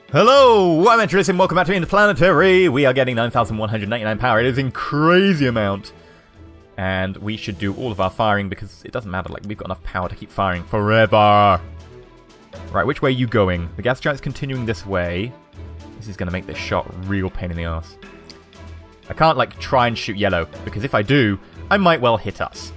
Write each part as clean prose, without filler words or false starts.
Hello, I'm EnterElysium, welcome back to Interplanetary. We are getting 9,199 power. It is a crazy amount. And we should do all of our firing because it doesn't matter, like, we've got enough power to keep firing forever. Right, which way are you going? The gas giant's continuing this way. This is going to make this shot a real pain in the ass. I can't, like, try and shoot yellow, because if I do, I might well hit us.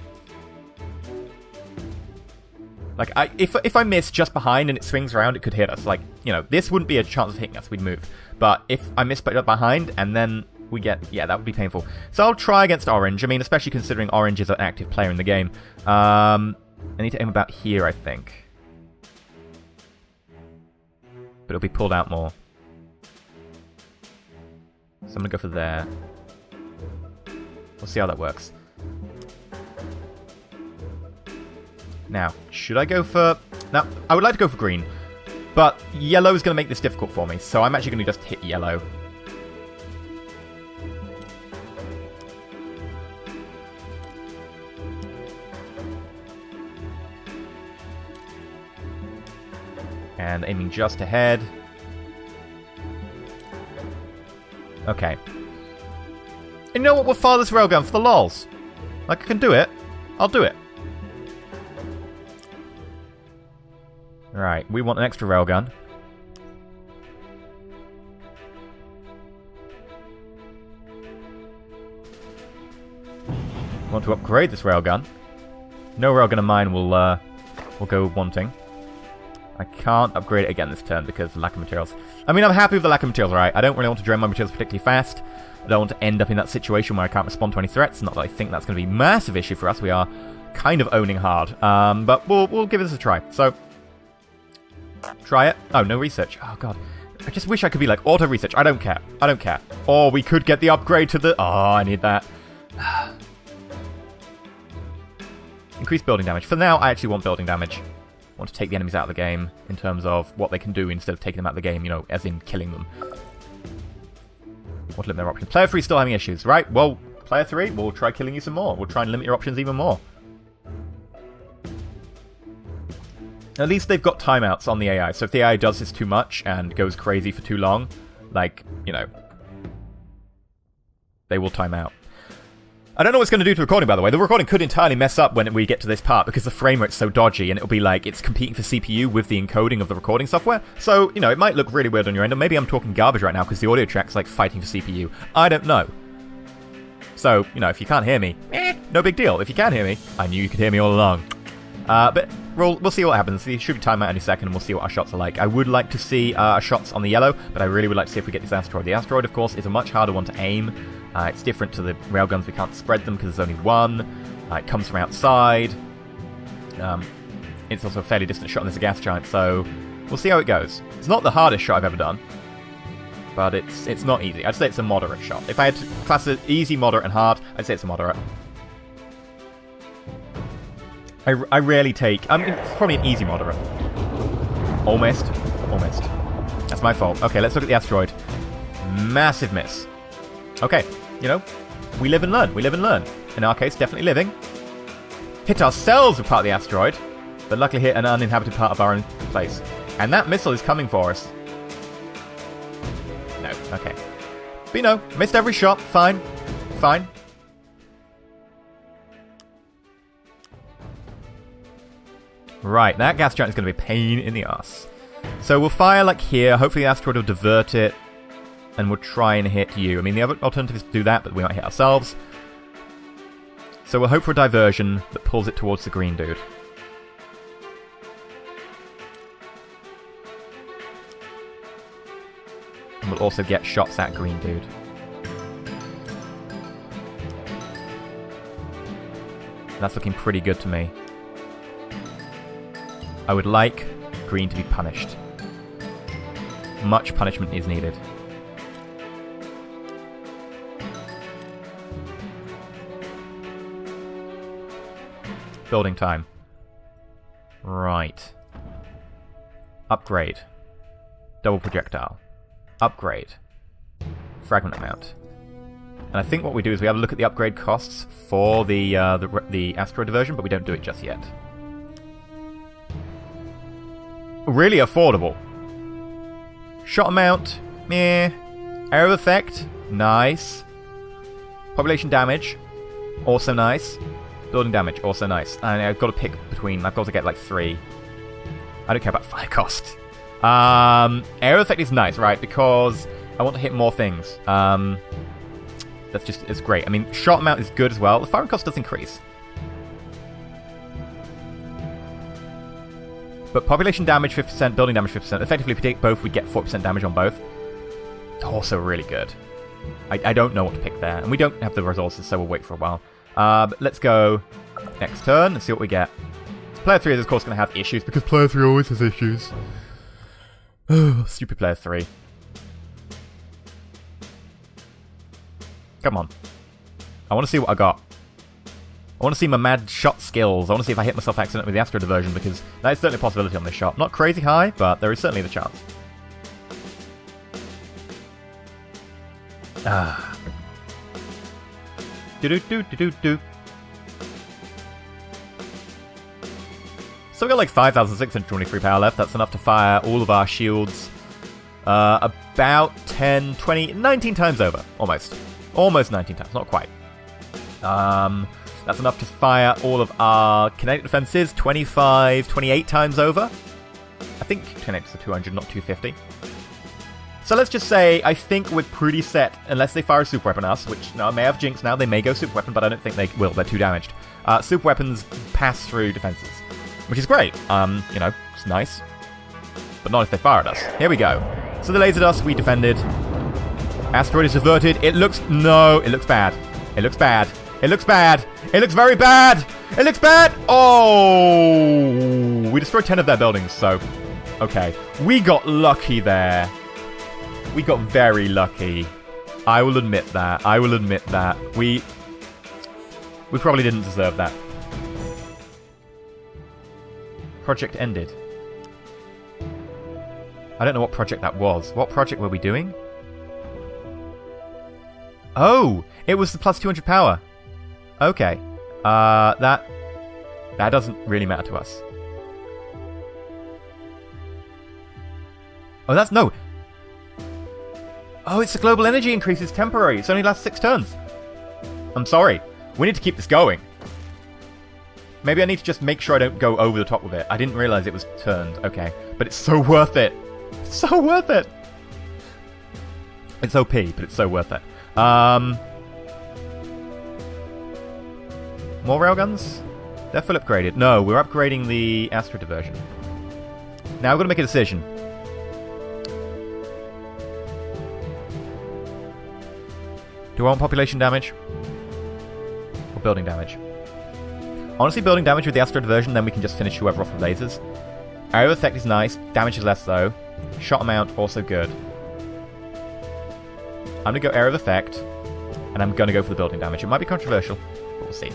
Like, if I miss just behind and it swings around, it could hit us. Like, you know, this wouldn't be a chance of hitting us, we'd move. But if I miss behind and then we get... Yeah, that would be painful. So I'll try against orange. I mean, especially considering orange is an active player in the game. I need to aim about here, I think. But it'll be pulled out more. So I'm going to go for there. We'll see how that works. Now, should I go for... Now, I would like to go for green. But yellow is going to make this difficult for me. So I'm actually going to just hit yellow. And aiming just ahead. Okay. You know what? We'll fire this railgun for the lols. Like, I can do it. I'll do it. Right, we want an extra railgun. Want to upgrade this railgun. No railgun of mine will go wanting. I can't upgrade it again this turn because of lack of materials. I mean, I'm happy with the lack of materials, right? I don't really want to drain my materials particularly fast. I don't want to end up in that situation where I can't respond to any threats. Not that I think that's going to be a massive issue for us. We are kind of owning hard. But we'll give this a try. So, try it. Oh, no research. Oh, God. I just wish I could be like, auto-research. I don't care. I don't care. Or we could get the upgrade to the... Oh, I need that. Increase building damage. For now, I actually want building damage. I want to take the enemies out of the game in terms of what they can do instead of taking them out of the game, you know, as in killing them. Want to limit their options. Player 3 still having issues, right? Well, player 3, we'll try killing you some more. We'll try and limit your options even more. At least they've got timeouts on the AI, so if the AI does this too much and goes crazy for too long, like, you know, they will time out. I don't know what it's going to do to the recording, by the way. The recording could entirely mess up when we get to this part because the frame rate's so dodgy and it'll be like it's competing for CPU with the encoding of the recording software. So, you know, it might look really weird on your end, or maybe I'm talking garbage right now because the audio track's like fighting for CPU. I don't know. So, you know, if you can't hear me, no big deal. If you can hear me, I knew you could hear me all along. But we'll see what happens. There should be time out any second, and we'll see what our shots are like. I would like to see our shots on the yellow, but I really would like to see if we get this asteroid. The asteroid, of course, is a much harder one to aim. It's different to the railguns. We can't spread them because there's only one. It comes from outside. It's also a fairly distant shot, and there's a gas giant, so we'll see how it goes. It's not the hardest shot I've ever done, but it's not easy. I'd say it's a moderate shot. If I had to class it easy, moderate, and hard, I'd say it's a moderate. I rarely take... I mean, it's probably an easy moderate. Almost. Almost. That's my fault. Okay, let's look at the asteroid. Massive miss. Okay, you know, we live and learn. We live and learn. In our case, definitely living. Hit ourselves with part of the asteroid, but luckily hit an uninhabited part of our own place. And that missile is coming for us. No, okay. But you know, missed every shot. Fine. Fine. Right, that gas giant is going to be a pain in the ass. So we'll fire like here. Hopefully the asteroid will divert it. And we'll try and hit you. I mean, the other alternative is to do that, but we might hit ourselves. So we'll hope for a diversion that pulls it towards the green dude. And we'll also get shots at green dude. That's looking pretty good to me. I would like green to be punished. Much punishment is needed. Building time. Right. Upgrade. Double projectile. Upgrade. Fragment amount. And I think what we do is we have a look at the upgrade costs for the asteroid diversion, but we don't do it just yet. Really affordable. Shot amount, meh. Area of effect, nice. Population damage, also nice. Building damage, also nice. And I've got to pick between, I've got to get like 3. I don't care about fire cost. Area of effect is nice, right? Because I want to hit more things. That's just, it's great. I mean, shot amount is good as well. The firing cost does increase. But population damage 50%, building damage 50%. Effectively, if we take both, we get 40% damage on both. Also really good. I don't know what to pick there. And we don't have the resources, so we'll wait for a while. But let's go next turn and see what we get. Player 3 is, of course, going to have issues, because Player 3 always has issues. Stupid Player 3. Come on. I want to see what I got. I want to see my mad shot skills. I want to see if I hit myself accidentally with the Asteroid diversion, because that is certainly a possibility on this shot. Not crazy high, but there is certainly the chance. Ah. Do-do-do-do-do-do. So we got like 5,623 power left. That's enough to fire all of our shields about 10, 20, 19 times over. Almost. Almost 19 times. Not quite. That's enough to fire all of our kinetic defenses 25, 28 times over. I think kinetics are 200, not 250. So let's just say I think we're pretty set, unless they fire a super weapon at us, which no, may have jinx now. They may go super weapon, but I don't think they will. They're too damaged. Super weapons pass through defenses, which is great. You know, it's nice. But not if they fire at us. Here we go. So they lasered us, we defended. Asteroid is diverted. It looks... No, it looks bad. It looks bad. It looks bad. It looks very bad. It looks bad. Oh! We destroyed 10 of their buildings, so... Okay. We got lucky there. We got very lucky. I will admit that. I will admit that. We probably didn't deserve that. Project ended. I don't know what project that was. What project were we doing? Oh! It was the plus 200 power. Okay. That doesn't really matter to us. Oh, that's... No! Oh, it's the global energy increase. It's temporary. It's only lasts 6 turns. I'm sorry. We need to keep this going. Maybe I need to just make sure I don't go over the top with it. I didn't realize it was turned. Okay. But it's so worth it. It's so worth it. It's OP, but it's so worth it. More railguns? They're full upgraded. No, we're upgrading the Asteroid diversion. Now I've got to make a decision. Do I want population damage? Or building damage? Honestly, building damage with the Asteroid diversion, then we can just finish whoever off with lasers. Area of effect is nice. Damage is less, though. Shot amount, also good. I'm going to go area of effect, and I'm going to go for the building damage. It might be controversial, but we'll see.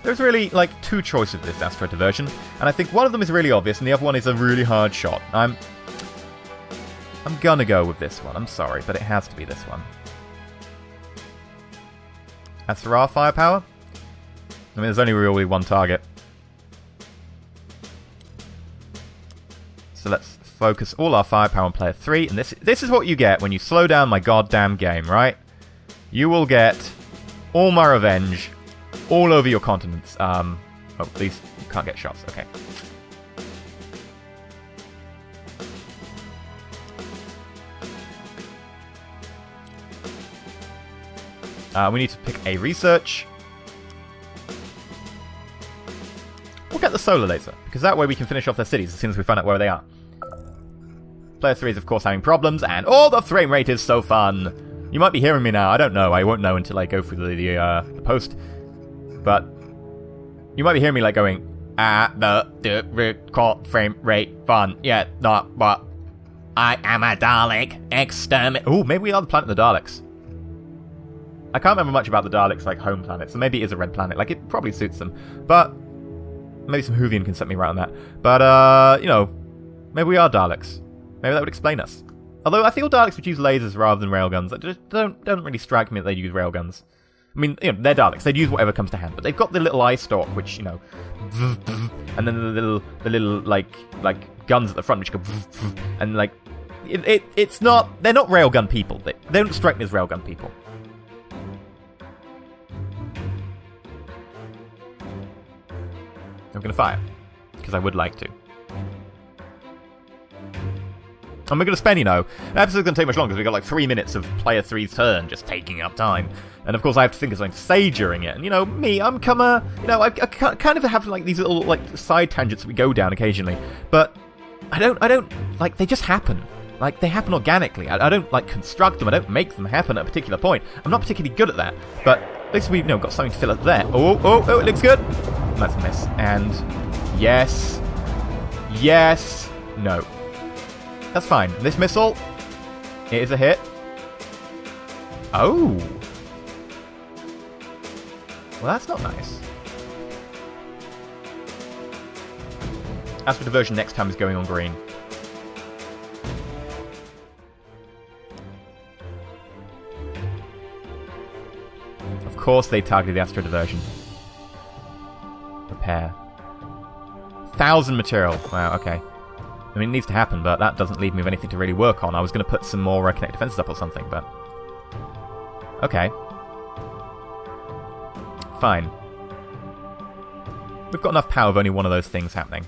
There's really, like, 2 choices with this Asteroid diversion, and I think one of them is really obvious, and the other one is a really hard shot. I'm gonna go with this one. I'm sorry, but it has to be this one. As for our firepower, I mean, there's only really one target. So let's focus all our firepower on player 3, and this is what you get when you slow down my goddamn game, right? You will get all my revenge all over your continents. Oh, at least you can't get shots. Okay. We need to pick a research. We'll get the solar laser, because that way we can finish off their cities as soon as we find out where they are. Player 3 is, of course, having problems, and the frame rate is so fun. You might be hearing me now. I don't know. I won't know until I go through the post. But you might be hearing me like going, the record frame rate fun. Yeah, not what. I am a Dalek. Exterminate. Oh, maybe we are the planet of the Daleks. I can't remember much about the Daleks' like home planet, so maybe it is a red planet. Like, it probably suits them. But maybe some Whovian can set me right on that. But, you know, maybe we are Daleks. Maybe that would explain us. Although I feel Daleks would use lasers rather than railguns. That just don't really strike me that they use railguns. I mean, you know, they're Daleks. They'd use whatever comes to hand. But they've got the little eye stalk, which, you know, and then the little like guns at the front which go, and like it's not. They're not railgun people. They don't strike me as railgun people. I'm gonna fire because I would like to. And we're going to spend, the episode's going to take much longer because we've got like 3 minutes of player 3's turn just taking up time. And of course I have to think of something to say during it. And me, I kind of have like these little like side tangents that we go down occasionally. But I don't, like, they just happen. Like, they happen organically. I don't like construct them, I don't make them happen at a particular point. I'm not particularly good at that. But at least we've got something to fill up there. Oh, it looks good. That's a miss. And yes, no. That's fine. This missile, it is a hit. Oh. Well, that's not nice. As for diversion, next time is going on green. Of course they targeted the Astro diversion. Repair. 1,000 material. Wow, okay. I mean, it needs to happen, but that doesn't leave me with anything to really work on. I was going to put some more Connect defenses up or something, but... Okay. Fine. We've got enough power of only one of those things happening.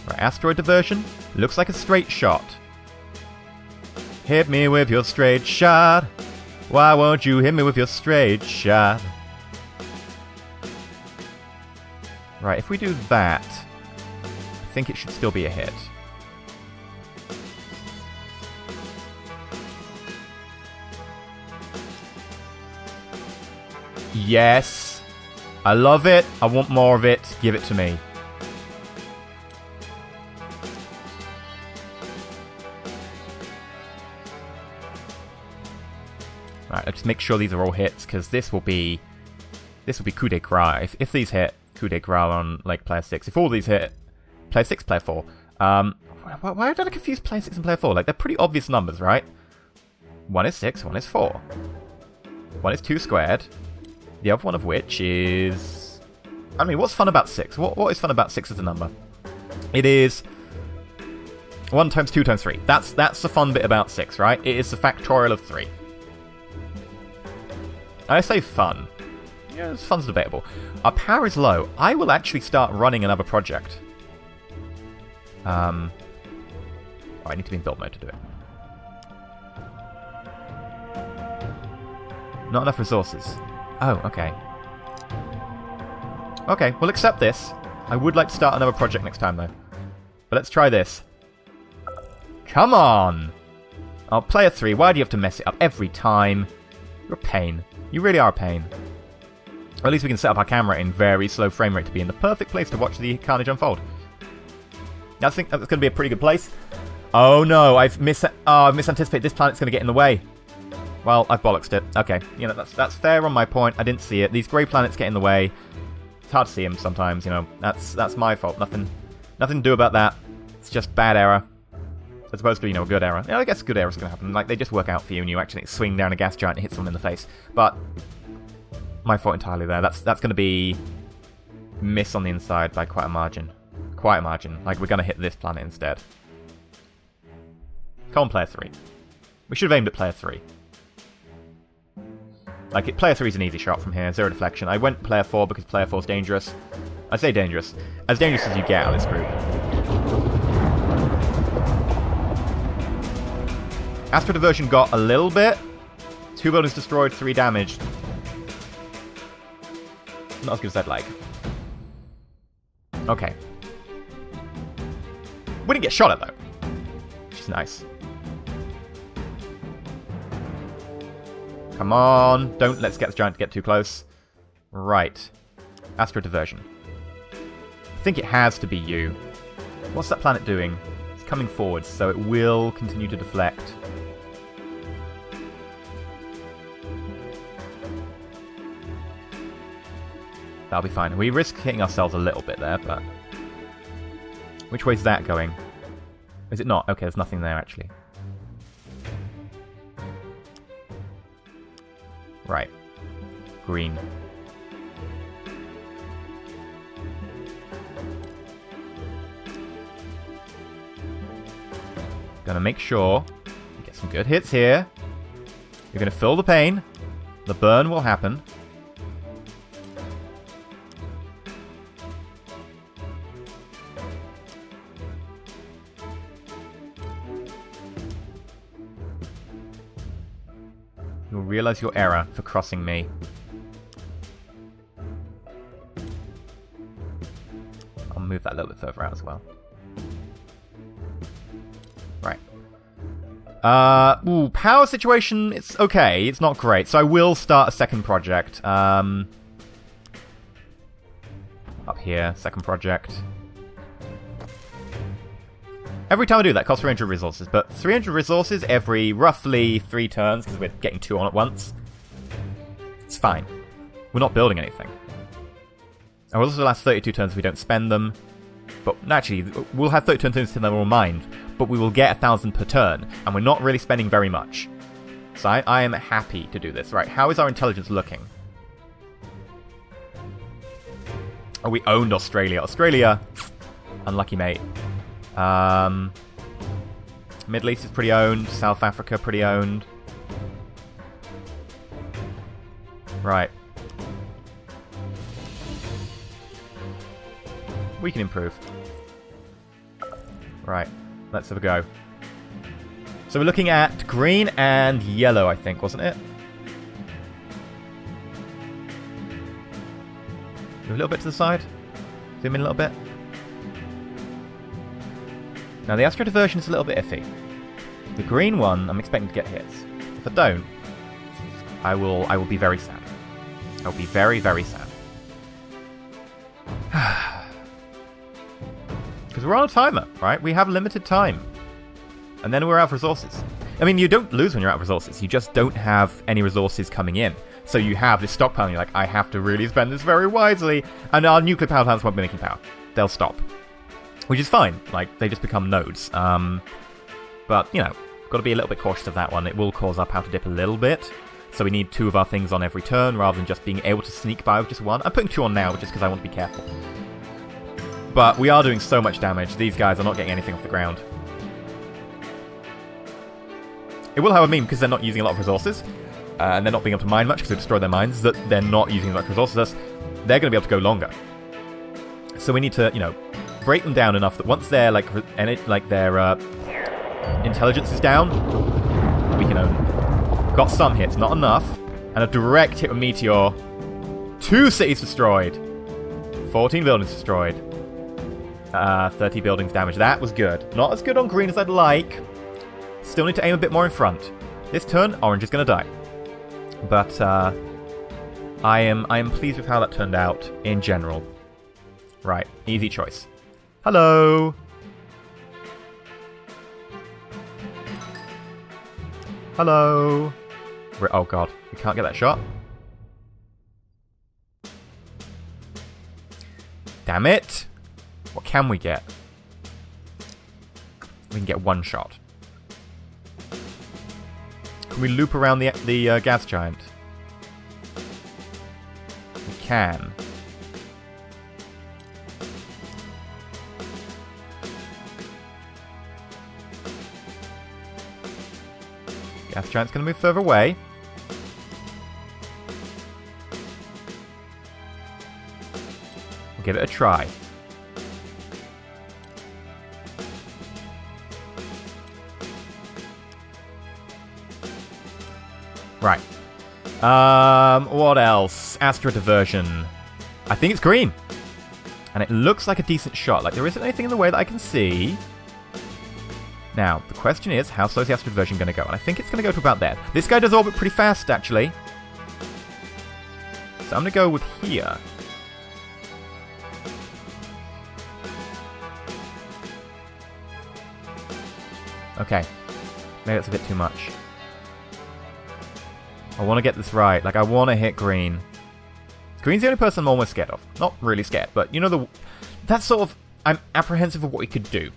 Right, Asteroid diversion. Looks like a straight shot. Hit me with your straight shot. Why won't you hit me with your straight shot? Right, if we do that... I think it should still be a hit. Yes. I love it. I want more of it. Give it to me. Right, let's make sure these are all hits, because this will be coup de grace. If these hit, coup de grace on like player 6. If all these hit, player 6, player 4. Why did I confuse player 6 and player 4? Like, they're pretty obvious numbers, right? 1 is 6, 1 is 4. 1 is 2 squared. The other one of which is... I mean, what's fun about 6? What is fun about 6 as a number? It is 1 times 2 times 3. That's the fun bit about 6, right? It is the factorial of 3. I say fun. Yeah, fun's debatable. Our power is low. I will actually start running another project. Oh, I need to be in build mode to do it. Not enough resources. Oh, okay. Okay, we'll accept this. I would like to start another project next time, though. But let's try this. Come on! Oh, player 3, why do you have to mess it up every time? You're a pain. You really are a pain. Or at least we can set up our camera in very slow frame rate to be in the perfect place to watch the carnage unfold. I think that's going to be a pretty good place. Oh no, I've misanticipated. This planet's going to get in the way. Well, I've bollocksed it. Okay, that's fair on my point. I didn't see it. These grey planets get in the way. It's hard to see them sometimes, That's my fault. Nothing to do about that. It's just bad error. As opposed to, a good error. I guess a good error is going to happen. Like, they just work out for you and you actually swing down a gas giant and hit someone in the face. But my fault entirely there. That's going to be miss on the inside by quite a margin. Quite a margin. Like, we're going to hit this planet instead. Come on, player 3. We should have aimed at player 3. Like, player 3 is an easy shot from here. 0 deflection. I went player 4 because player 4 is dangerous. I say dangerous. As dangerous as you get on this group. Astro diversion got a little bit. 2 buildings destroyed, 3 damaged. Not as good as I'd like. Okay. We didn't get shot at, though. Which is nice. Come on. Don't let's get this giant to get too close. Right. Astro diversion. I think it has to be you. What's that planet doing? It's coming forward, so it will continue to deflect. That'll be fine. We risk hitting ourselves a little bit there, but... Which way's that going? Is it not? Okay, there's nothing there, actually. Right. Green. Gonna make sure we get some good hits here. You're gonna feel the pain. The burn will happen. You'll realize your error for crossing me. I'll move that a little bit further out as well. Right. Power situation, it's okay. It's not great. So I will start a second project. Up here, second project. Every time I do that, it costs 300 resources, but 300 resources every roughly 3 turns, because we're getting 2 on at once. It's fine. We're not building anything. And we'll also last 32 turns if we don't spend them. But actually, we'll have 32 turns to them all mined, but we will get 1,000 per turn, and we're not really spending very much. So I am happy to do this. Right, how is our intelligence looking? Oh, we owned Australia. Australia, unlucky mate. Middle East is pretty owned. South Africa, pretty owned. Right. We can improve. Right. Let's have a go. So we're looking at green and yellow, I think, wasn't it? Move a little bit to the side. Zoom in a little bit. Now, the Asteroid version is a little bit iffy. The green one, I'm expecting to get hits. If I don't, I will be very sad. I'll be very, very sad. Because we're on a timer, right? We have limited time. And then we're out of resources. I mean, you don't lose when you're out of resources. You just don't have any resources coming in. So you have this stockpile, and you're like, I have to really spend this very wisely. And our nuclear power plants won't be making power. They'll stop. Which is fine. Like, they just become nodes. But, you know, got to be a little bit cautious of that one. It will cause our power to dip a little bit. So we need 2 of our things on every turn, rather than just being able to sneak by with just 1. I'm putting 2 on now, just because I want to be careful. But we are doing so much damage. These guys are not getting anything off the ground. It will, however, mean, because they're not using a lot of resources, and they're not being able to mine much because they destroy their mines, that they're not using much resources, they're going to be able to go longer. So we need to, you know, break them down enough that once their their intelligence is down, we can own them. Got some hits, not enough, and a direct hit with Meteor. 2 cities destroyed. 14 buildings destroyed. 30 buildings damaged. That was good. Not as good on green as I'd like. Still need to aim a bit more in front. This turn, orange is going to die. But I am pleased with how that turned out in general. Right, easy choice. Hello. Hello. Oh god, we can't get that shot. Damn it. What can we get? We can get 1 shot. Can we loop around the gas giant? We can. Gas giant's going to move further away. We'll give it a try. Right. What else? Asteroid diversion. I think it's green. And it looks like a decent shot. Like, there isn't anything in the way that I can see. Now, the question is, how slow is the Asteroid diversion going to go? And I think it's going to go to about there. This guy does orbit pretty fast, actually. So I'm going to go with here. Okay. Maybe that's a bit too much. I want to get this right. Like, I want to hit green. Green's the only person I'm almost scared of. Not really scared, but, you know, that's sort of... I'm apprehensive of what we could do.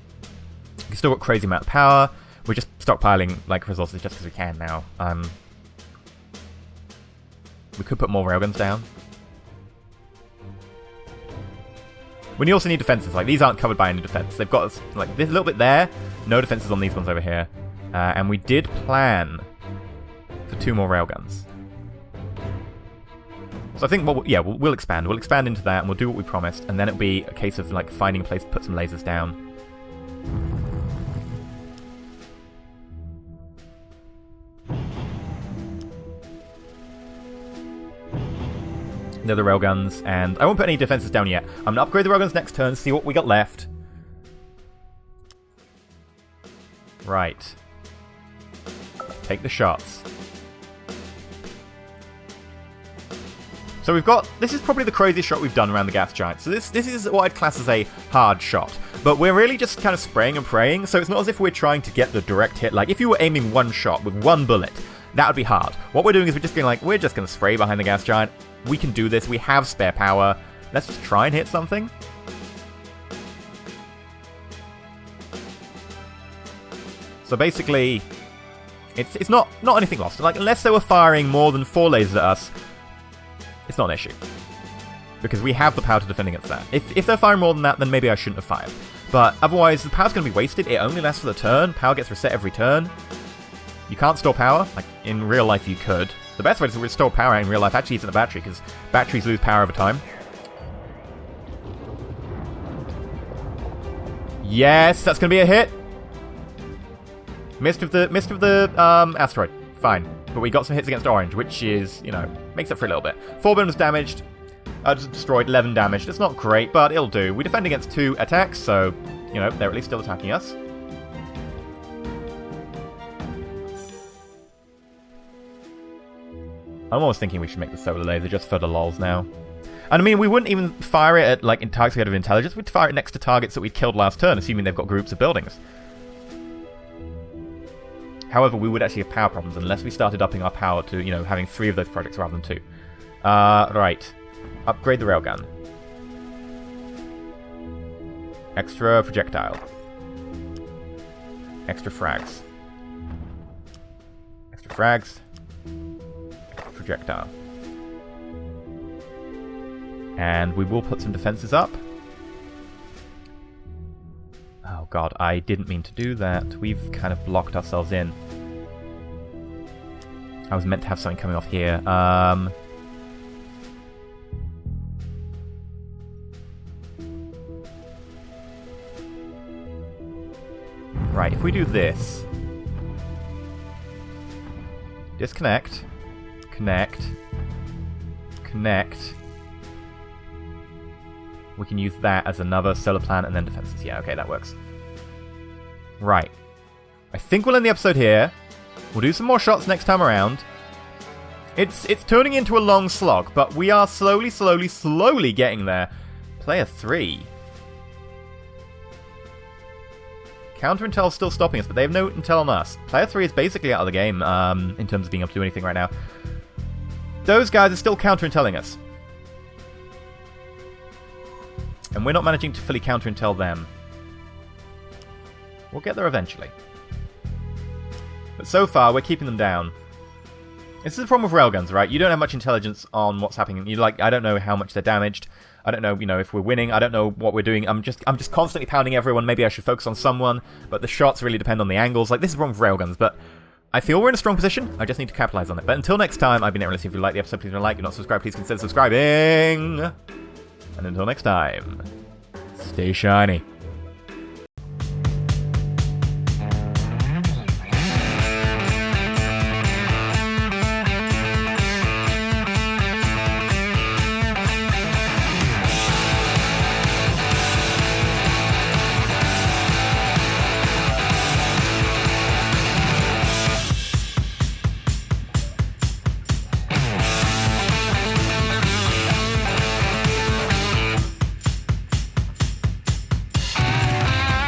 We've still got crazy amount of power. We're just stockpiling, like, resources just because we can now. We could put more railguns down. When you also need defenses, like, these aren't covered by any defense. They've got, like, this little bit there, no defenses on these ones over here. And we did plan for 2 more railguns. So I think, well, yeah, we'll expand. We'll expand into that, and we'll do what we promised, and then it'll be a case of, like, finding a place to put some lasers down. The other railguns, and I won't put any defenses down yet. I'm going to upgrade the railguns next turn, see what we got left. Right. Take the shots. So we've got... This is probably the craziest shot we've done around the gas giant. So this is what I'd class as a hard shot. But we're really just kind of spraying and praying, so it's not as if we're trying to get the direct hit. Like, if you were aiming one shot with one bullet, that would be hard. What we're doing is we're just being like, we're just going to spray behind the gas giant. We can do this. We have spare power. Let's just try and hit something. So basically, it's not anything lost. Like, unless they were firing more than 4 lasers at us, it's not an issue. Because we have the power to defend against that. If they're firing more than that, then maybe I shouldn't have fired. But otherwise, the power's going to be wasted. It only lasts for the turn. Power gets reset every turn. You can't store power. Like, in real life, you could. The best way to restore power in real life actually isn't a battery, because batteries lose power over time. Yes, that's going to be a hit. Missed of the asteroid. Fine. But we got some hits against orange, which is, you know, makes up for a little bit. 4 bombs damaged. Destroyed, 11 damaged. It's not great, but it'll do. We defend against 2 attacks, so, you know, they're at least still attacking us. I'm almost thinking we should make the solar laser just for the lols now. And I mean, we wouldn't even fire it at, like, targets we had of intelligence. We'd fire it next to targets that we'd killed last turn, assuming they've got groups of buildings. However, we would actually have power problems unless we started upping our power to, you know, having 3 of those projects rather than 2. Right. Upgrade the railgun. Extra projectile. Extra frags. Extra frags. Extra projectile. And we will put some defenses up. Oh god, I didn't mean to do that. We've kind of blocked ourselves in. I was meant to have something coming off here. Right, if we do this... Disconnect. Connect. Connect. We can use that as another solar plant and then defenses. Yeah, okay, that works. Right. I think we'll end the episode here. We'll do some more shots next time around. It's turning into a long slog, but we are slowly getting there. Player 3. Counter-intel's still stopping us, but they have no intel on us. Player 3 is basically out of the game in terms of being able to do anything right now. Those guys are still counter-intelling us. And we're not managing to fully counter-intel them. We'll get there eventually. But so far, we're keeping them down. This is the problem with railguns, right? You don't have much intelligence on what's happening. I don't know how much they're damaged. I don't know, if we're winning. I don't know what we're doing. I'm just constantly pounding everyone. Maybe I should focus on someone. But the shots really depend on the angles. Like, this is the problem with railguns. But I feel we're in a strong position. I just need to capitalize on it. But until next time, I've been EnterElysium. If you like the episode, please don't like. If you're not subscribed, please consider subscribing. And until next time, stay shiny.